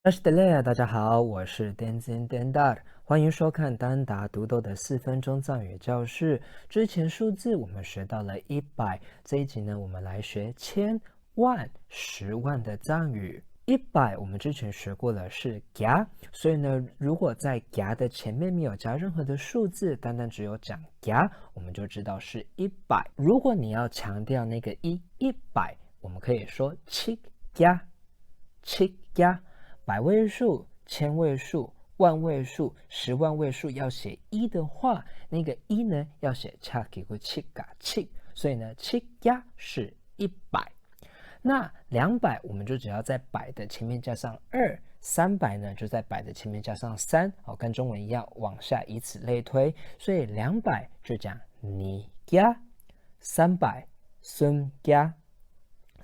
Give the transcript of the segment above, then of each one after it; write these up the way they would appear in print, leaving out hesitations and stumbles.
大家好，我是电竞电大，欢迎收看单打独斗的4分钟藏语教室。之前数字我们学到了100，这一集呢，我们来学千、万、10万的藏语。100我们之前学过了是 ga， 所以呢，如果在 ga 的前面没有加任何的数字，单单只有讲 ga， 我们就知道是100。如果你要强调那个100，我们可以说 chik ga， chik ga。百位数、千位数、万位数、10万位数要写一的话，那个一呢要写恰给个七嘎七，所以呢七呀是100。那200我们就只要在百的前面加上2，300呢就在百的前面加上3，跟中文一样往下以此类推，所以200就讲你呀，300孙呀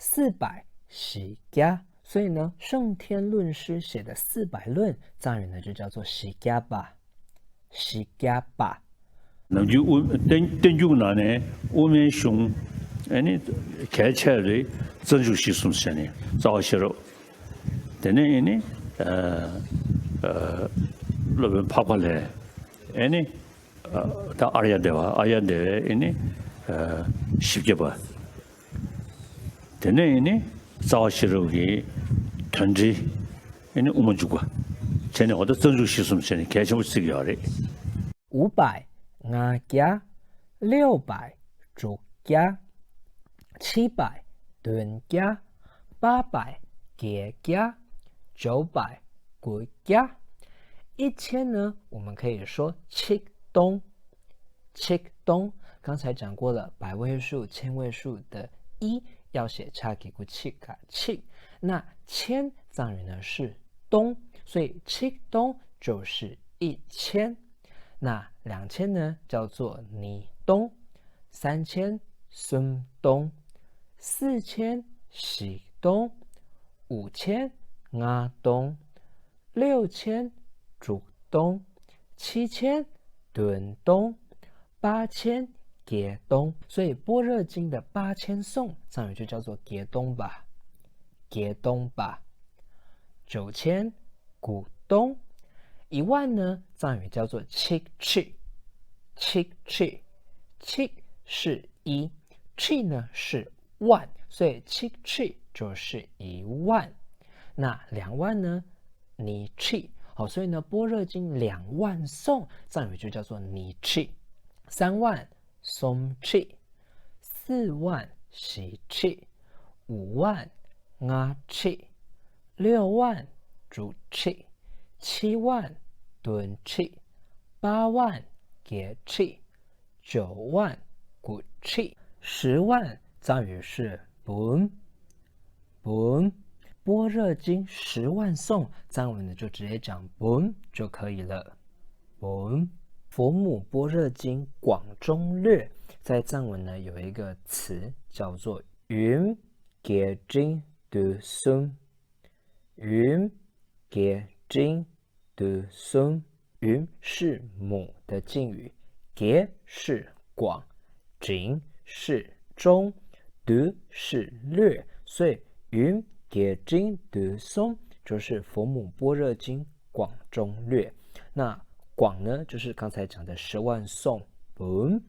，400喜呀。所以呢，圣天论师写的400论藏语呢就叫做西嘎巴，西嘎巴。那就等就那呢，我们熊，你开起来真就稀松些呢，早些了，但呢，那边爬过来，呢，到阿亚的话，阿亚的呢，쉽게 봐，但呢，早些了的团队，呢我们就过，现在我都真就稀松些呢，开起我这个样的。500阿加，600竹加，700盾加，800给加，900古加，1000呢，我们可以说七东，七东。刚才讲过了，百位数、千位数的一要写差给个七卡七，那千藏语呢是东，所以七东就是1000。那2000呢叫做你东，3000孙东，4000喜东，5000阿东，6000主东，7000敦东，8000给东。所以般若经的8000颂藏语就叫做给东吧，给东吧。9000古东。10000呢，藏语叫做七七，七七，七是一，七呢是万，所以七七就是10000。那20000呢，你七，所以呢，般若经20000颂，藏语就叫做你七。30000松七，40000喜七，50000阿七，60000主七，70000敦气，80000给气，90000骨气，100000藏语是本本。般若经100000颂，藏文呢就直接讲本就可以了。本佛母般若经广中略，在藏文呢有一个词叫做云给经的孙，云给经的孙，云是母的敬语，给是广，经是中，的是略，所以云给经的孙就是佛母般若经广中略。那广呢，就是刚才讲的100000颂本，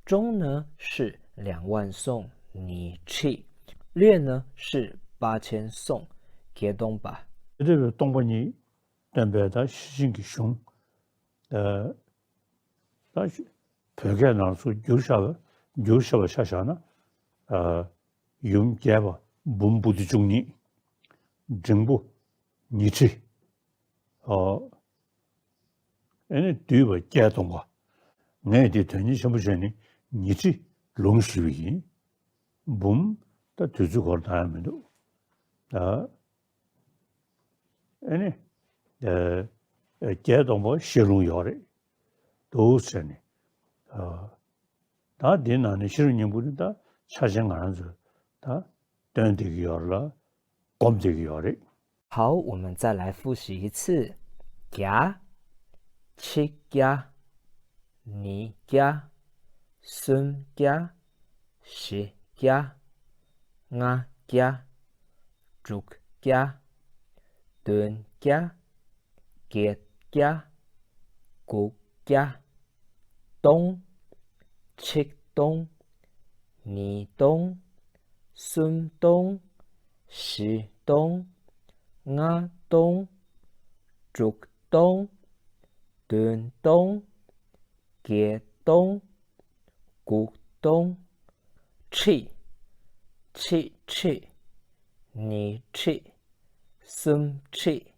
中呢是20000颂你气，略呢是8000颂给东吧。这个东北人代表他心个凶，他别个那说有啥下下呢？用家吧，本部的中人，政部你去，对吧？家东啊，俺的团结什么事呢？你去龙须为本，他推出过他们都家东吧，写荣耀的都是呢，他电脑呢，写荣耀不是他查询案子，他等这个样了，搞这个样的。好，我们再来复习一次：家、七家、你家、孙家、十家、阿家、竹家、蹲家给家古家东七东你东孙东西东我东竹东蹲东给东古东七你七孙七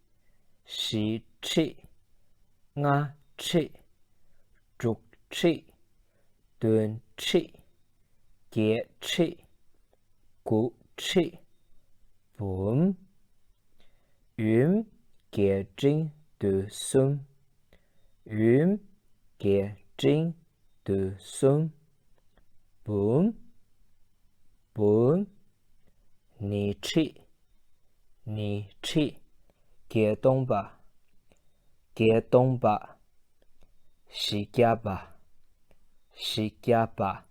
西七我七竹七蹲七给七古七本云给金的孙云给金的孙本你七给东吧西家吧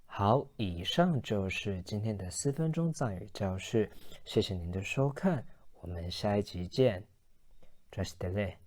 好，以上就是今天的4分钟藏语教室，谢谢您的收看，我们下一集见。Just delay。